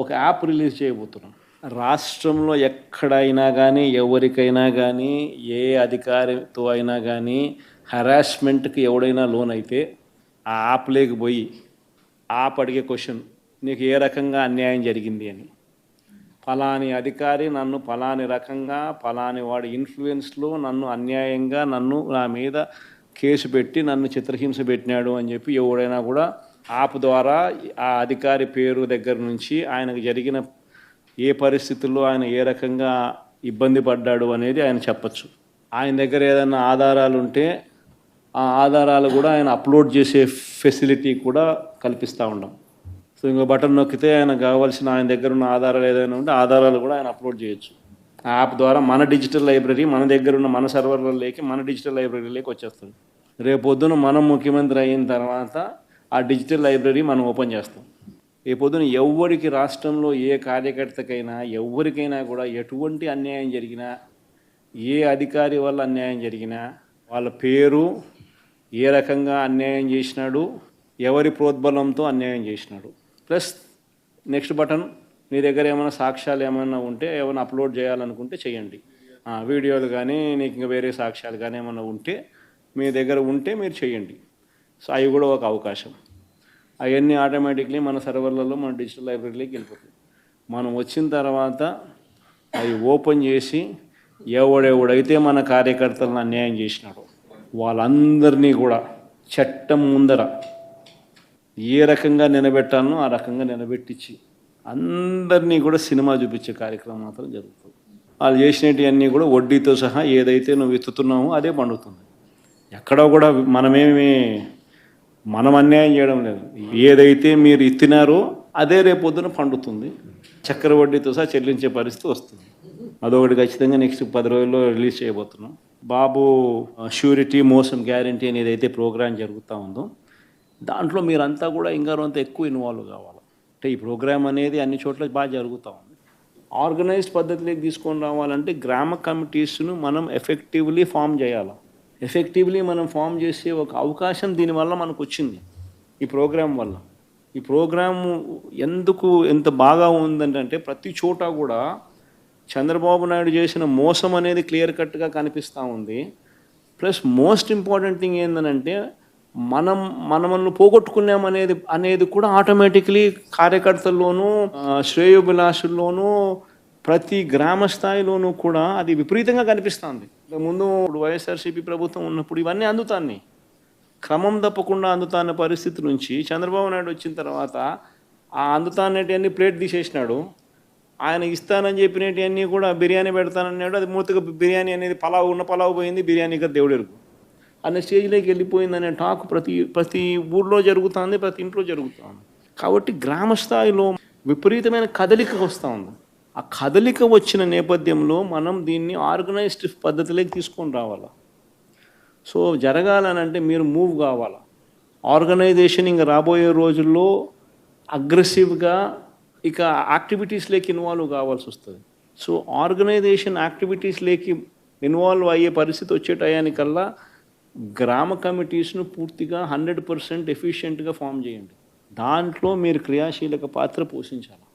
ఒక app release చేయబోతున్నాం. రాష్ట్రంలో ఎక్కడైనా కానీ, ఎవరికైనా కానీ, ఏ అధికారితో అయినా కానీ హెరాస్మెంట్కి ఎవడైనా లోనైతే ఆ యాప్లోకి పోయి యాప్ అడిగే క్వశ్చన్, నీకు ఏ రకంగా అన్యాయం జరిగింది అని. ఫలాని అధికారి నన్ను ఫలాని రకంగా, ఫలాని వాడి ఇన్ఫ్లుయెన్స్లో నన్ను అన్యాయంగా నా మీద కేసు పెట్టి నన్ను చిత్రహింస పెట్టినాడు అని చెప్పి ఎవడైనా కూడా యాప్ ద్వారా ఆ అధికారి పేరు దగ్గర నుంచి ఆయనకు జరిగిన ఏ పరిస్థితుల్లో ఆయన ఏ రకంగా ఇబ్బంది పడ్డాడు అనేది ఆయన చెప్పచ్చు. ఆయన దగ్గర ఏదైనా ఆధారాలు ఉంటే ఆ ఆధారాలు కూడా ఆయన అప్లోడ్ చేసే ఫెసిలిటీ కూడా కల్పిస్తూ ఉన్నాం. సో ఇంకో బటన్ నొక్కితే ఆయన కావాల్సిన ఆయన దగ్గర ఉన్న ఆధారాలు ఏదైనా ఉంటే ఆధారాలు కూడా ఆయన అప్లోడ్ చేయొచ్చు. ఆ యాప్ ద్వారా మన డిజిటల్ లైబ్రరీ మన దగ్గర ఉన్న మన సర్వర్లలోకి మన డిజిటల్ లైబ్రరీలోకి వచ్చేస్తుంది. రేపొద్దున మనం ముఖ్యమంత్రి అయిన తర్వాత ఆ డిజిటల్ లైబ్రరీ మనం ఓపెన్ చేస్తాం. రేపొద్దున ఎవరికి రాష్ట్రంలో ఏ కార్యకర్తకైనా ఎవరికైనా కూడా ఎటువంటి అన్యాయం జరిగినా, ఏ అధికారి వల్ల అన్యాయం జరిగినా, వాళ్ళ పేరు, ఏ రకంగా అన్యాయం చేసినాడు, ఎవరి ప్రోద్బలంతో అన్యాయం చేసినాడు, ప్లస్ నెక్స్ట్ బటన్, మీ దగ్గర ఏమైనా సాక్ష్యాలు ఏమైనా ఉంటే ఏమైనా అప్లోడ్ చేయాలనుకుంటే చేయండి. వీడియోలు కానీ నీకు ఇంకా వేరే సాక్ష్యాలు కానీ ఏమైనా ఉంటే మీ దగ్గర ఉంటే మీరు చేయండి. సో అవి కూడా ఒక అవకాశం. అవన్నీ ఆటోమేటిక్లీ మన సర్వర్లలో మన డిజిటల్ లైబ్రరీలోకి వెళ్ళిపోతుంది. మనం వచ్చిన తర్వాత అవి ఓపెన్ చేసి ఎవడెవడైతే మన కార్యకర్తలను అన్యాయం చేసినాడో వాళ్ళందరినీ కూడా చట్టం ముందర ఏ రకంగా నిలబెట్టాలనో ఆ రకంగా నిలబెట్టించి అందరినీ కూడా సినిమా చూపించే కార్యక్రమం మాత్రం జరుగుతుంది. వాళ్ళు చేసినవన్నీ కూడా వడ్డీతో సహా ఏదైతే నువ్వు ఎత్తుతున్నావో అదే పండుతుంది. ఎక్కడో కూడా మనం అన్యాయం చేయడం లేదు. ఏదైతే మీరు ఎత్తినారో అదే రేపొద్దున పండుతుంది. చక్కెర వడ్డీతో సహా చెల్లించే పరిస్థితి వస్తుంది. అదొకటి ఖచ్చితంగా నెక్స్ట్ 10 రోజుల్లో రిలీజ్ చేయబోతున్నాం. బాబు ష్యూరిటీ మోసం గ్యారంటీ అనేది ఏదైతే ప్రోగ్రాం జరుగుతూ ఉందో దాంట్లో మీరంతా కూడా ఇంకారంత ఎక్కువ ఇన్వాల్వ్ కావాలి. అంటే ఈ ప్రోగ్రామ్ అనేది అన్ని చోట్ల బాగా జరుగుతూ ఉంది. ఆర్గనైజ్డ్ పద్ధతిలోకి తీసుకొని రావాలంటే గ్రామ కమిటీస్ను మనం ఎఫెక్టివ్లీ ఫామ్ చేయాలి. ఎఫెక్టివ్లీ మనం ఫామ్ చేసే ఒక అవకాశం దీనివల్ల మనకు వచ్చింది ఈ ప్రోగ్రాం వల్ల. ఈ ప్రోగ్రాము ఎందుకు ఎంత బాగా ఉందంటే ప్రతి చోట కూడా చంద్రబాబు నాయుడు చేసిన మోసం అనేది క్లియర్ కట్గా కనిపిస్తూ ఉంది. ప్లస్ మోస్ట్ ఇంపార్టెంట్ థింగ్ ఏంటంటే మనల్ని పోగొట్టుకున్నామనేది కూడా ఆటోమేటిక్లీ కార్యకర్తల్లోనూ శ్రేయోభిలాషుల్లోనూ ప్రతి గ్రామ స్థాయిలోనూ కూడా అది విపరీతంగా కనిపిస్తుంది. ముందు వైఎస్ఆర్సీపీ ప్రభుత్వం ఉన్నప్పుడు ఇవన్నీ అందుతాన్ని క్రమం తప్పకుండా అందుతాన్న పరిస్థితి నుంచి చంద్రబాబు నాయుడు వచ్చిన తర్వాత ఆ అందుతాన్నటివన్నీ ప్లేట్ తీసేసినాడు. ఆయన ఇస్తానని చెప్పినవన్నీ కూడా బిర్యానీ పెడతానన్నాడు. అది మూతగా బిర్యానీ అనేది పలావు పోయింది, బిర్యానీ కదా దేవుడెరుగు అనే స్టేజ్లోకి వెళ్ళిపోయిందనే టాక్ ప్రతి ఊర్లో జరుగుతుంది, ప్రతి ఇంట్లో జరుగుతుంది. కాబట్టి గ్రామ స్థాయిలో విపరీతమైన కదలిక వస్తూ ఉంది. ఆ కదలిక వచ్చిన నేపథ్యంలో మనం దీన్ని ఆర్గనైజ్డ్ పద్ధతిలోకి తీసుకొని రావాలి. సో జరగాలనంటే మీరు మూవ్ కావాలి. ఆర్గనైజేషన్ ఇంకా రాబోయే రోజుల్లో అగ్రెసివ్గా ఇక యాక్టివిటీస్లోకి ఇన్వాల్వ్ కావాల్సి వస్తుంది. సో ఆర్గనైజేషన్ యాక్టివిటీస్లోకి ఇన్వాల్వ్ అయ్యే పరిస్థితి వచ్చే టయానికల్లా గ్రామ కమిటీస్ను పూర్తిగా 100% ఎఫిషియెంట్గా ఫామ్ చేయండి. దాంట్లో మీరు క్రియాశీలక పాత్ర పోషించాలి.